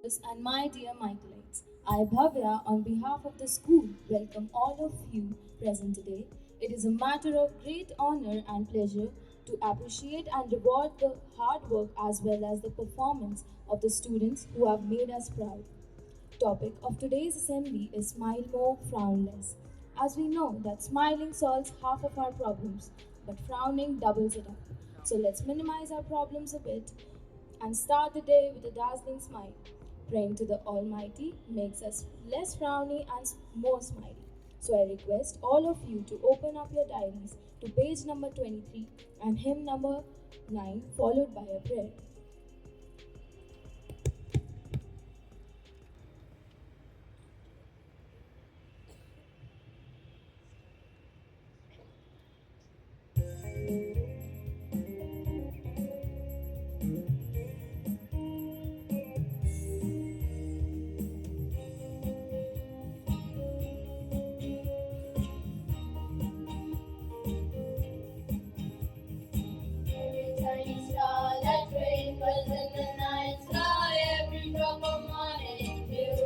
And my dear Michaelites, I, Bhavya, on behalf of the school, welcome all of you present today. It is a matter of great honor and pleasure to appreciate and reward the hard work as well as the performance of the students who have made us proud. Topic of today's assembly is Smile More, Frown Less. As we know that smiling solves half of our problems, but frowning doubles it up. So let's minimize our problems a bit and start the day with a dazzling smile. Praying to the Almighty makes us less frowny and more smiley. So I request all of you to open up your diaries to page number 23 and hymn number 9, followed by a prayer. Every tiny star that twinkles in the night sky, every drop of morning dew,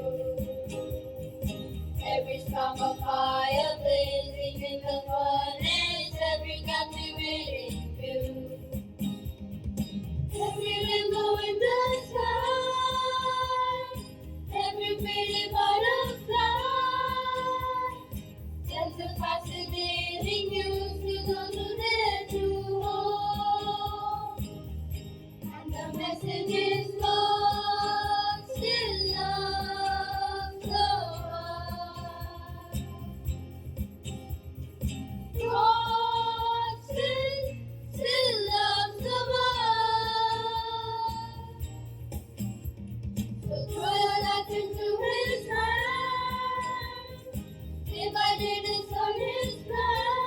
every spark of fire blazing in the furnace, every captivating view, every rainbow in the sky, every pretty butterfly, there's a fascinating news to those who dare to hope. And the message is God still loves the world. God still loves the world. So throw your life into His hand. Divided is on His plan.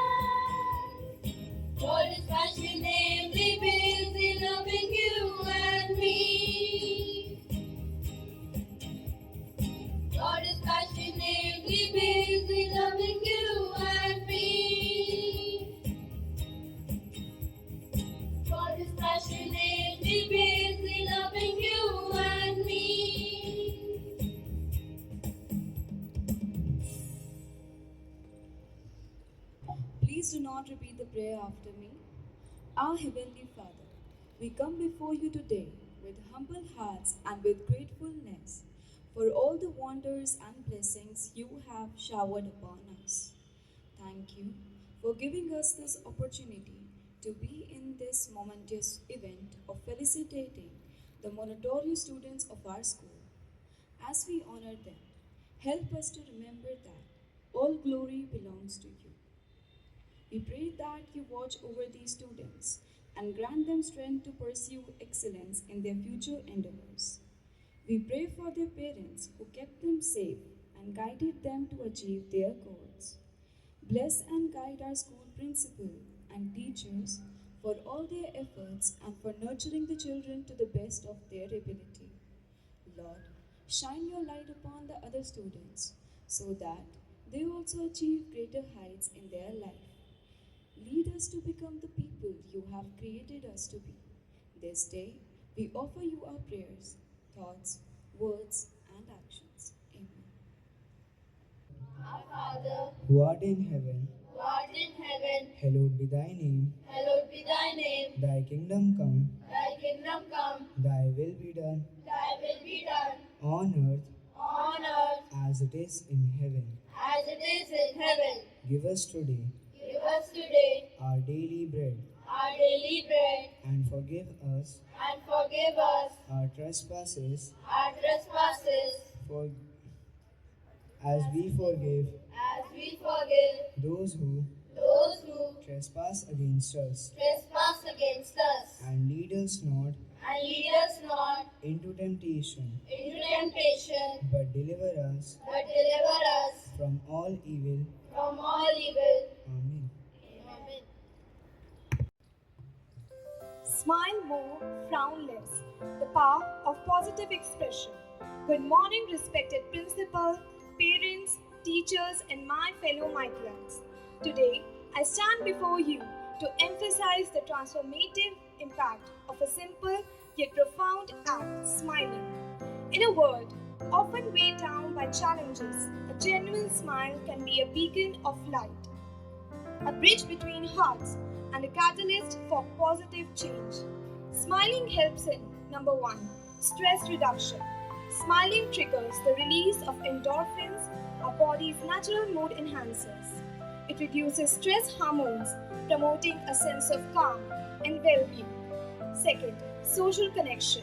God is passionately busy loving you and me. God is passionately busy loving you and me. God is passionately busy loving you and me. Please do not repeat the prayer after me. Our Heavenly Father, we come before you today with humble hearts and with gratefulness for all the wonders and blessings you have showered upon us. Thank you for giving us this opportunity to be in this momentous event of felicitating the meritorious students of our school. As we honor them, help us to remember that all glory belongs to you. We pray that you watch over these students and grant them strength to pursue excellence in their future endeavors. We pray for their parents who kept them safe and guided them to achieve their goals. Bless and guide our school principal and teachers for all their efforts and for nurturing the children to the best of their ability. Lord, shine your light upon the other students so that they also achieve greater heights in their life. Lead us to become the people you have created us to be. This day, we offer you our prayers, thoughts, words, and actions. Amen. Our Father, who art in heaven, who art in heaven, hallowed be thy name. hallowed be thy name. Thy kingdom come, Thy kingdom come, thy will be done, thy will be done, on earth on earth as it is in heaven. as it is in heaven. Give us today Give us today our daily bread, our daily bread, and forgive us and forgive us our trespasses, our trespasses, for as we forgive as we forgive those who those who trespass against us. trespass against us. And lead us not And lead us not into temptation, into temptation, but deliver us but deliver us from all evil. from all evil. Amen. Amen. Smile more, frown less. The power of positive expression. Good morning, respected principal, parents, teachers, and my fellow migrants. Today, I stand before you to emphasize the transformative impact of a simple yet profound act, smiling. In a world often weighed down by challenges, a genuine smile can be a beacon of light, a bridge between hearts, and a catalyst for positive change. Smiling helps in number 1, stress reduction. Smiling triggers the release of endorphins, our body's natural mood enhancers. It reduces stress hormones, promoting a sense of calm and well being. Second, social connection.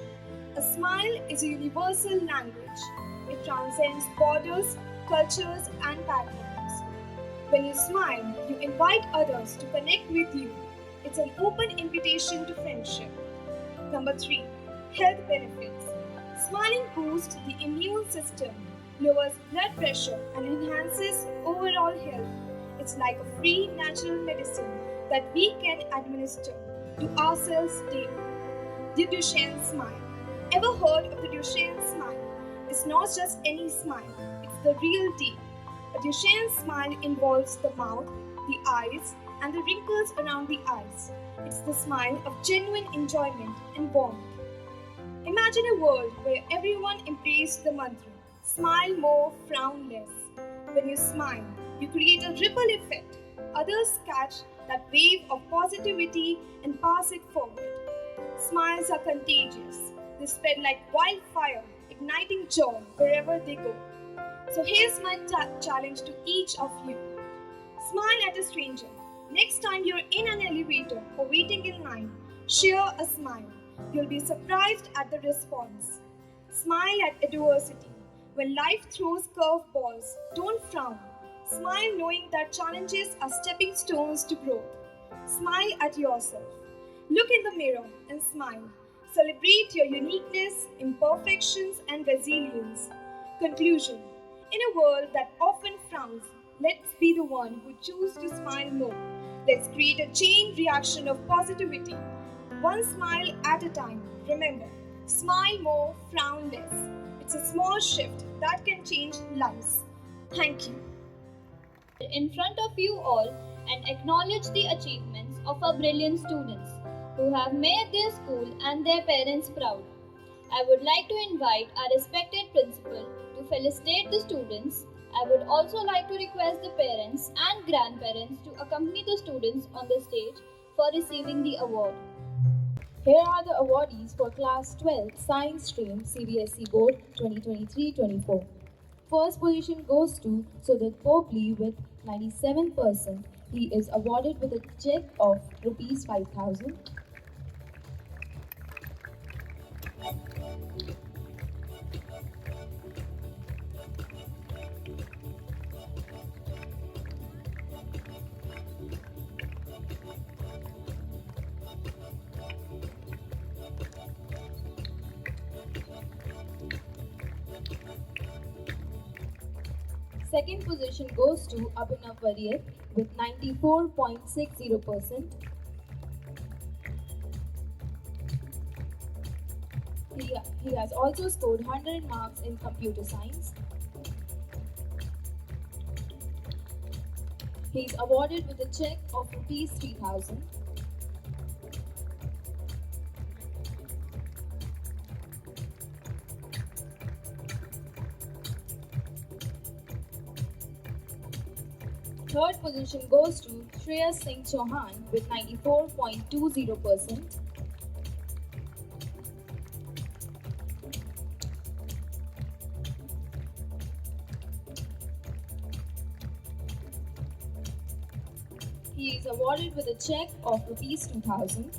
A smile is a universal language. It transcends borders, cultures, and backgrounds. When you smile, you invite others to connect with you. It's an open invitation to friendship. Number 3, health benefits. Smiling boosts the immune system, lowers blood pressure, and enhances overall health. It's like a free natural medicine that we can administer to ourselves daily. The Duchenne smile. Ever heard of the Duchenne smile? It's not just any smile, it's the real deal. A Duchenne smile involves the mouth, the eyes, and the wrinkles around the eyes. It's the smile of genuine enjoyment and warmth. Imagine a world where everyone embraced the mantra, smile more, frown less. When you smile, you create a ripple effect. Others catch that wave of positivity and pass it forward. Smiles are contagious. They spread like wildfire, igniting joy wherever they go. So here's my challenge to each of you. Smile at a stranger. Next time you're in an elevator or waiting in line, share a smile. You'll be surprised at the response. Smile at adversity. When life throws curveballs, don't frown. Smile knowing that challenges are stepping stones to growth. Smile at yourself. Look in the mirror and smile. Celebrate your uniqueness, imperfections, and resilience. Conclusion. In a world that often frowns, let's be the one who choose to smile more. Let's create a chain reaction of positivity. One smile at a time. Remember, smile more, frown less. It's a small shift that can change lives. Thank you. In front of you all and acknowledge the achievements of our brilliant students who have made their school and their parents proud. I would like to invite our respected principal to felicitate the students. I would also like to request the parents and grandparents to accompany the students on the stage for receiving the award. Here are the awardees for Class 12 Science Stream CBSE Board 2023-24. First position goes to Sudhir Popli with 97%. He is awarded with a check of Rs 5,000. Second position goes to Abhinav Warrier with 94.60%. He has also scored 100 marks in computer science. He is awarded with a check of Rs 3,000. Third position goes to Shreyas Singh Chauhan with 94.20%. He is awarded with a check of Rs 2,000.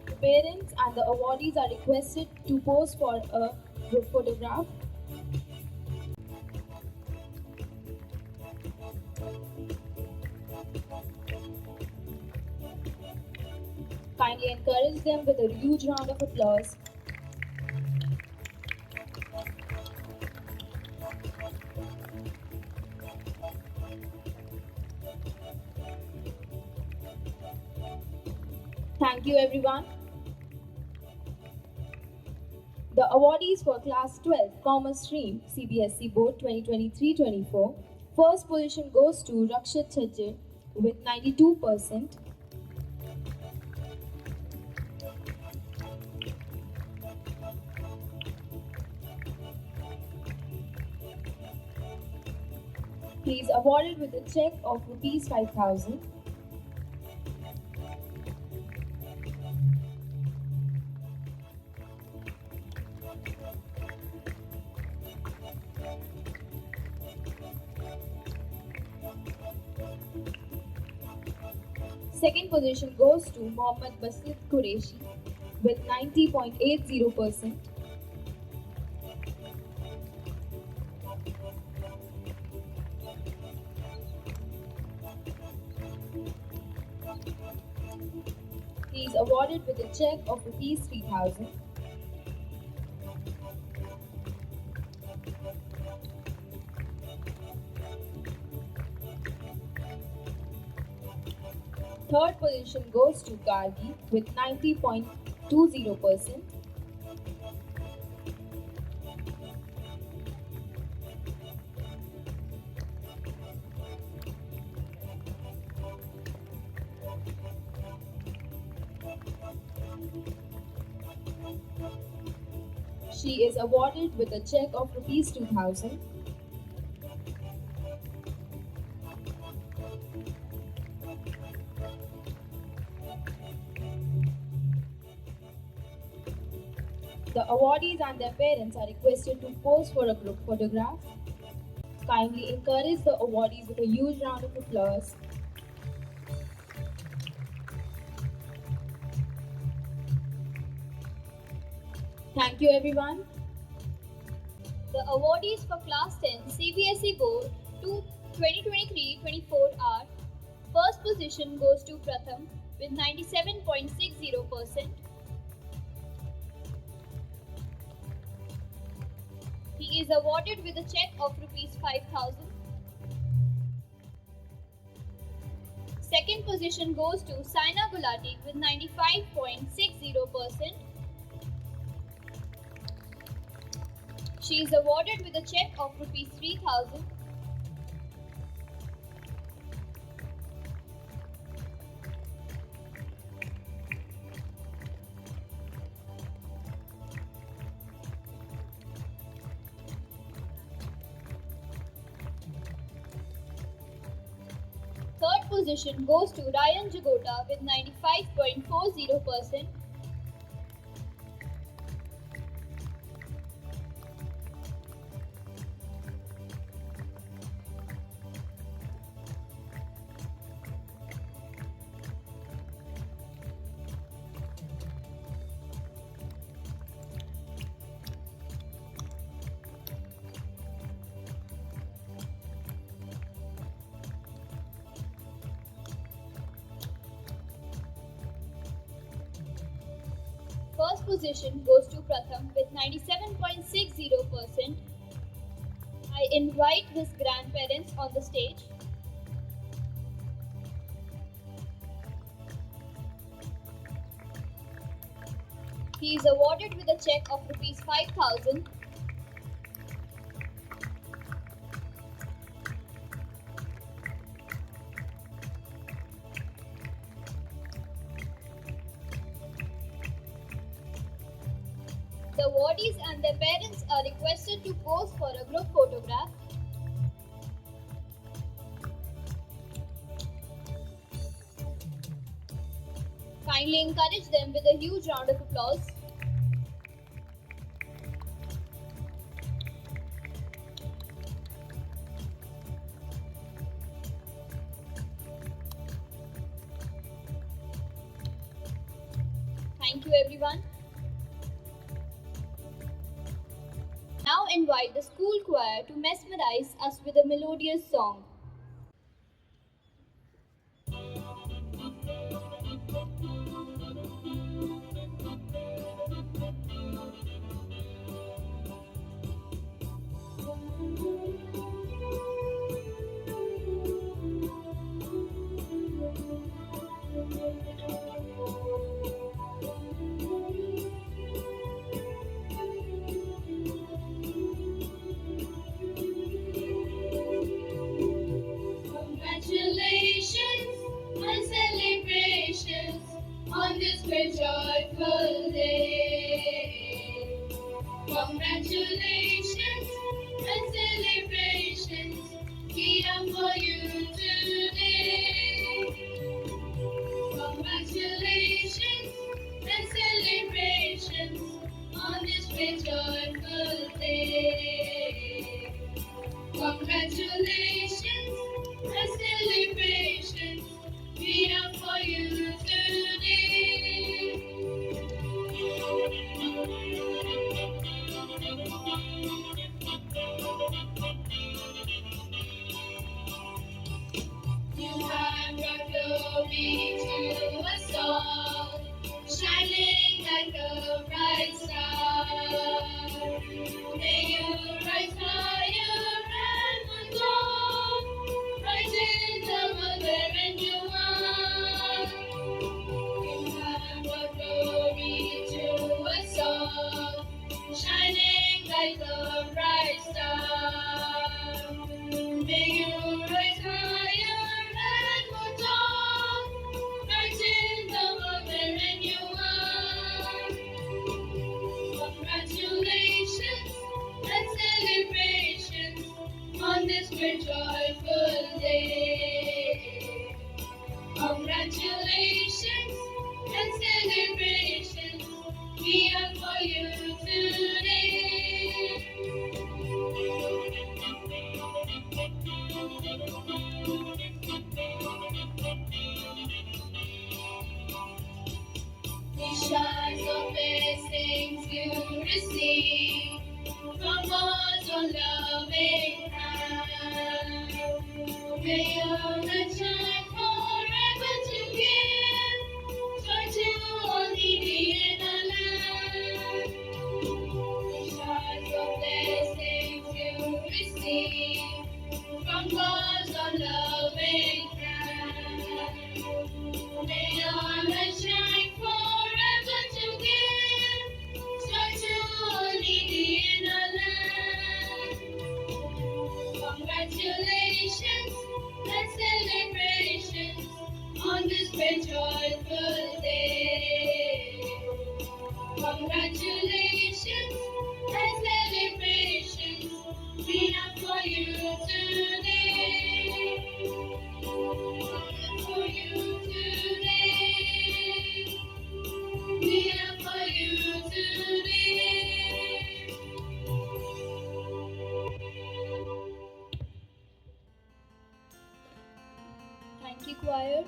The parents and the awardees are requested to pose for a group photograph. Kindly encourage them with a huge round of applause. Thank you, everyone. The awardees for Class 12 Commerce Stream CBSE Board 2023-24. First position goes to Rakshit Chhajjar with 92%. He is awarded with a check of Rs 5,000. Second position goes to Mohammad Basit Qureshi with 90.80%. He is awarded with a check of Rs 3,000. Third position goes to Gargi with 90.20%. She is awarded with a check of Rs 2,000. The awardees and their parents are requested to pose for a group photograph. Kindly encourage the awardees with a huge round of applause. Thank you, everyone. The awardees for Class 10 CBSE Board 2023-24 are: first position goes to Pratham with 97.60%. He is awarded with a check of Rs 5,000. Second position goes to Saina Gulati with 95.60%. She is awarded with a check of Rs 3,000. Third position goes to Ryan Jagota with 95.40%. First position goes to Pratham with 97.60%. I invite his grandparents on the stage. He is awarded with a check of Rs 5,000. The awardees and their parents are requested to pose for a group photograph. Kindly encourage them with a huge round of applause. Thank you, everyone. Now invite the school choir to mesmerize us with a melodious song. joyful day. Congratulations and celebrations we have for you today. Congratulations and celebrations on this great joyful day. Congratulations and celebrations we have for you today. You have brought glory to us all, shining like a bright star. May you rise higher and above, bright in the mother and you are. You have brought glory to us all, shining like a bright star. May you rise higher and more tall, bright in the mother and you are. Congratulations and celebrations on this great joyful day. Congratulations and celebrations we have for you today. The showers of blessings you receive from God's loving hand. May your light shine forever to give joy to all needy in the land. The showers of blessings you receive from God's loving hand. May your light shine forever to give joy to all needy in the land. Congratulations and celebrations on this great joyful day. Congratulations and celebrations we have for you today. For you today. We have for you today. Thank you, choir.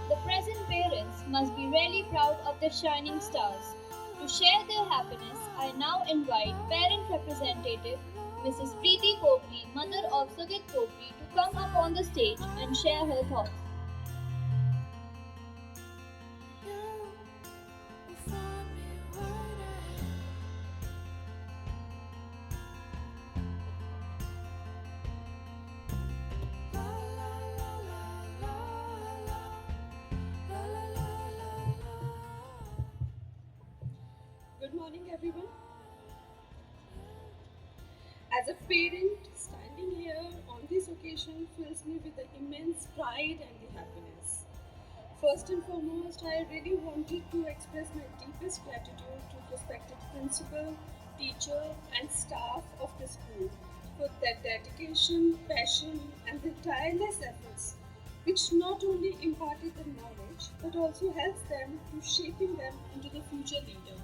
The present parents must be really proud of their shining stars. To share their happiness, I now invite parent representative Mrs. Preeti Kopli, mother of Sugit Kopli, to come up on the stage and share her thoughts. Good morning, everyone. As a parent, standing here on this occasion fills me with the immense pride and the happiness. First and foremost, I really wanted to express my deepest gratitude to respected principal, teacher, and staff of the school for their dedication, passion, and their tireless efforts, which not only imparted the knowledge but also helps them to shaping them into the future leader.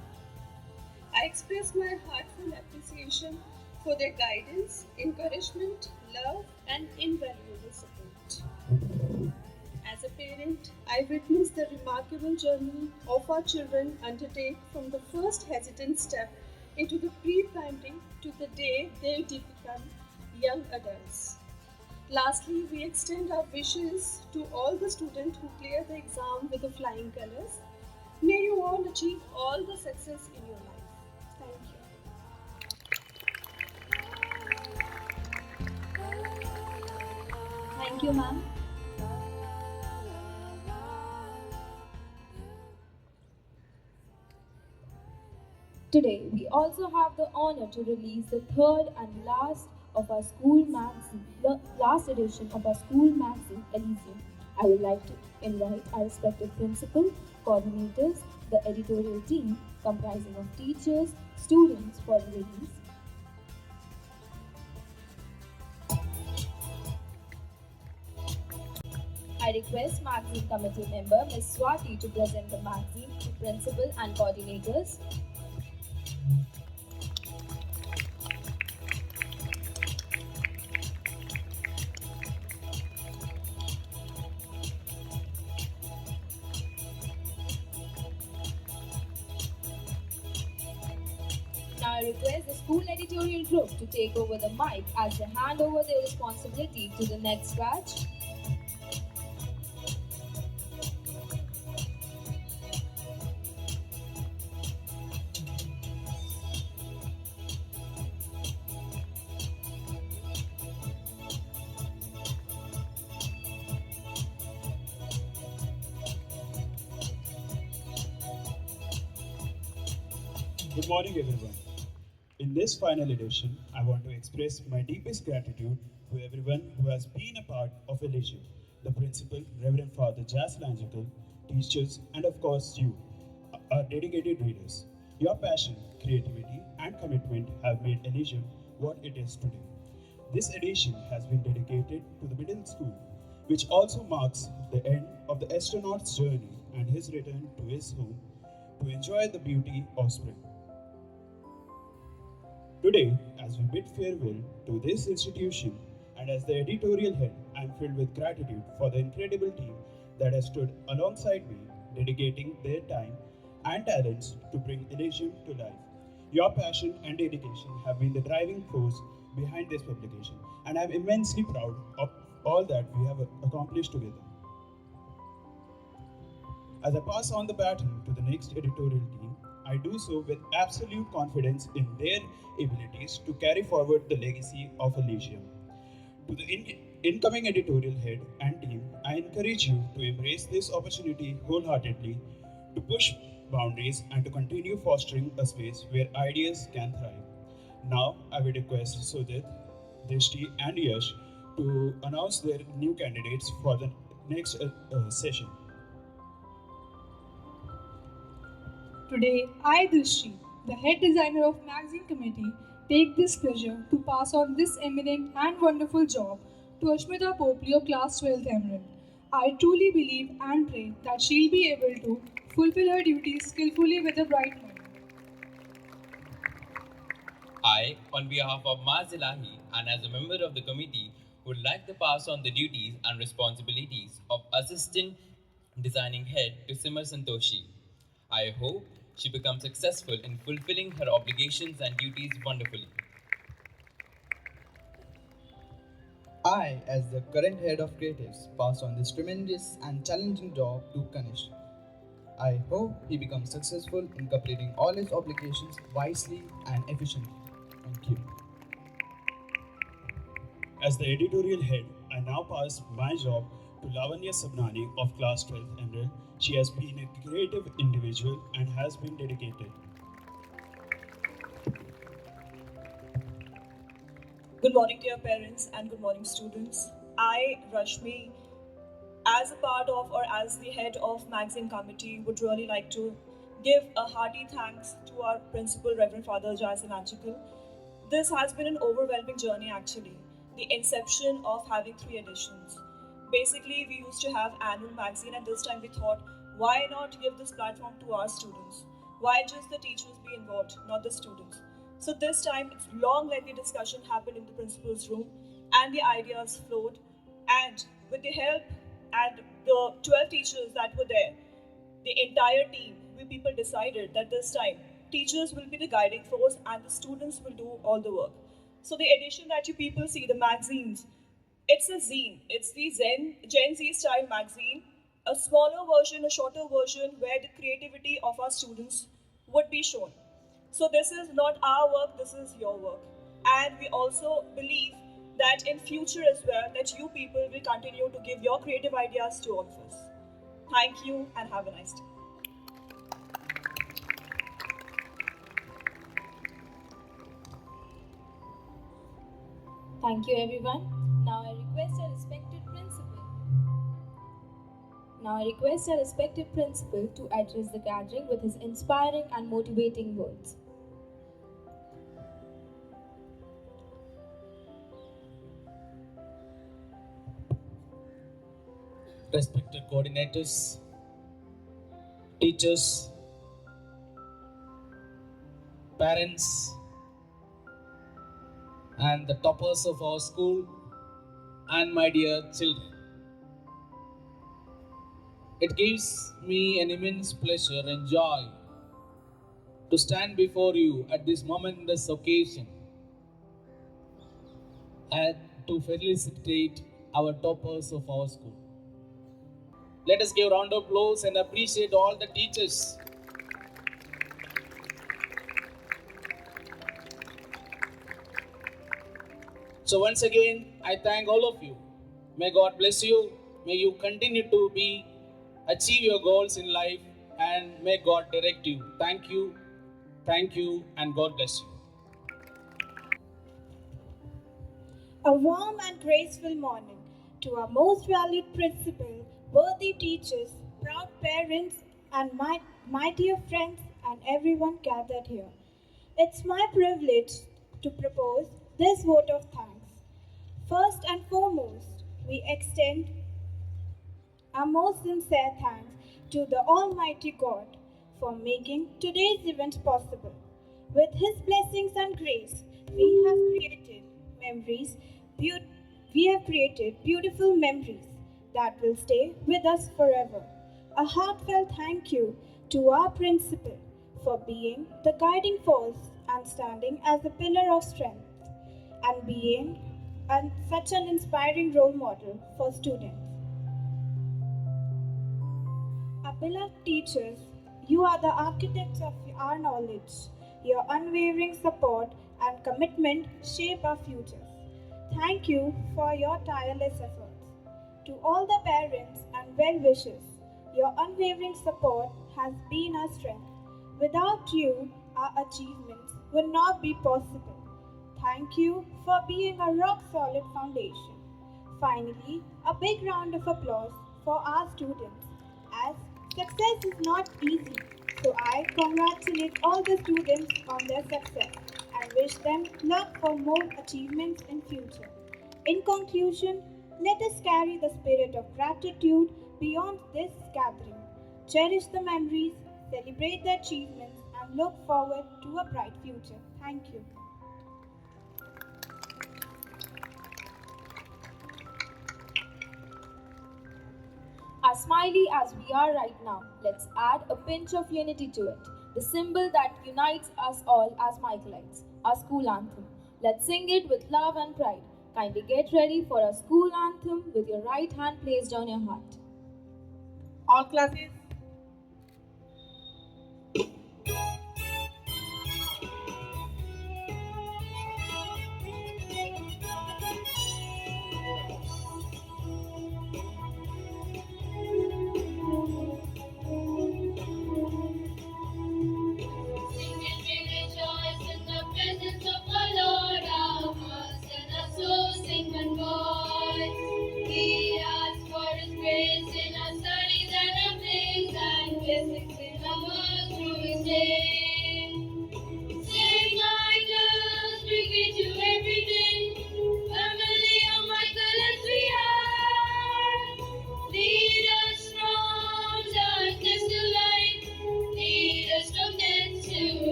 I express my heartfelt appreciation for their guidance, encouragement, love, and invaluable support. As a parent, I witnessed the remarkable journey of our children undertake from the first hesitant step into the pre-primary to the day they did become young adults. Lastly, we extend our wishes to all the students who clear the exam with the flying colors. May you all achieve all the success in your life. Thank you, ma'am. Today, we also have the honor to release the third and last of our school magazine, the last edition of our school magazine, Elysium. I would like to invite our respected principal, coordinators, the editorial team comprising of teachers, students for the release. I request magazine committee member Ms. Swati to present the magazine to principal and coordinators. Now I request the school editorial group to take over the mic as they hand over their responsibility to the next batch. Good morning, everyone. In this final edition, I want to express my deepest gratitude to everyone who has been a part of Elysium, the principal, Reverend Father Jas Langical, teachers, and of course you, our dedicated readers. Your passion, creativity, and commitment have made Elysium what it is today. This edition has been dedicated to the middle school, which also marks the end of the astronaut's journey and his return to his home to enjoy the beauty of spring. Today, as we bid farewell to this institution and as the editorial head, I am filled with gratitude for the incredible team that has stood alongside me, dedicating their time and talents to bring Elysium to life. Your passion and dedication have been the driving force behind this publication, and I am immensely proud of all that we have accomplished together. As I pass on the baton to the next editorial team, I do so with absolute confidence in their abilities to carry forward the legacy of Elysium. To the incoming editorial head and team, I encourage you to embrace this opportunity wholeheartedly, to push boundaries and to continue fostering a space where ideas can thrive. Now, I will request Sudit, Drishti, and Yash to announce their new candidates for the next session. Today, I, Drishti, the head designer of Magazine Committee, take this pleasure to pass on this eminent and wonderful job to Ashmita Popli of Class 12th Emerald. I truly believe and pray that she'll be able to fulfill her duties skillfully with a bright mind. I, on behalf of Mazilahi and as a member of the committee, would like to pass on the duties and responsibilities of Assistant Designing Head to Simar Santoshi. I hope she becomes successful in fulfilling her obligations and duties wonderfully. I, as the current head of creatives, pass on this tremendous and challenging job to Kanish. I hope he becomes successful in completing all his obligations wisely and efficiently. Thank you. As the editorial head, I now pass my job to Lavanya Sabnani of Class 12 Emerald. She has been a creative individual and has been dedicated. Good morning, dear parents, and good morning, students. I, Rashmi, as a part of or as the head of Magazine Committee, would really like to give a hearty thanks to our principal, Reverend Father Jason Anchikal. This has been an overwhelming journey, actually. The inception of having 3 editions. Basically, we used to have annual magazine, and this time we thought, why not give this platform to our students? Why just the teachers be involved, not the students? So this time, long lengthy discussion happened in the principal's room, and the ideas flowed. And with the help and the 12 teachers that were there, the entire team, we people decided that this time, teachers will be the guiding force and the students will do all the work. So the edition that you people see, the magazines, it's a zine. It's the Gen Z style magazine, a smaller version, a shorter version where the creativity of our students would be shown. So this is not our work, this is your work. And we also believe that in future as well, that you people will continue to give your creative ideas to all of us. Thank you and have a nice day. Thank you, everyone. Now I request our respected principal Now I request our respected principal to address the gathering with his inspiring and motivating words. Respected coordinators, teachers, parents, and the toppers of our school, and my dear children. It gives me an immense pleasure and joy to stand before you at this momentous occasion and to felicitate our toppers of our school. Let us give a round of applause and appreciate all the teachers. So once again, I thank all of you. May God bless you. May you continue to achieve your goals in life, and may God direct you. Thank you, and God bless you. A warm and graceful morning to our most valued principal, worthy teachers, proud parents, and my dear friends and everyone gathered here. It's my privilege to propose this vote of thanks. First and foremost, we extend our most sincere thanks to the Almighty God for making today's event possible. With His blessings and grace, we have created beautiful memories that will stay with us forever. A heartfelt thank you to our principal for being the guiding force and standing as a pillar of strength and being such an inspiring role model for students. Our beloved teachers, you are the architects of our knowledge. Your unwavering support and commitment shape our futures. Thank you for your tireless efforts. To all the parents and well-wishers, your unwavering support has been our strength. Without you, our achievements would not be possible. Thank you for being a rock-solid foundation. Finally, a big round of applause for our students, as success is not easy. So I congratulate all the students on their success and wish them luck for more achievements in future. In conclusion, let us carry the spirit of gratitude beyond this gathering. Cherish the memories, celebrate the achievements, and look forward to a bright future. Thank you. As smiley as we are right now, let's add a pinch of unity to it. The symbol that unites us all as Michaelites, our school anthem. Let's sing it with love and pride. Kindly get ready for our school anthem with your right hand placed on your heart. All classes.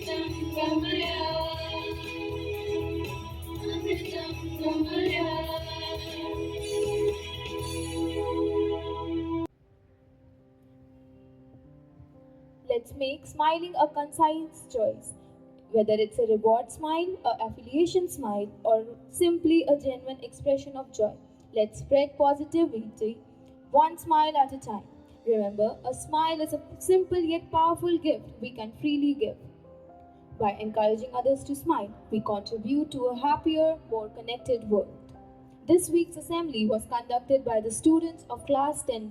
Amritam Gamaya, Amritam Gamaya. Let's make smiling a concise choice. Whether it's a reward smile, a affiliation smile, or simply a genuine expression of joy, let's spread positivity one smile at a time. Remember, a smile is a simple yet powerful gift we can freely give. By encouraging others to smile, we contribute to a happier, more connected world. This week's assembly was conducted by the students of Class 10.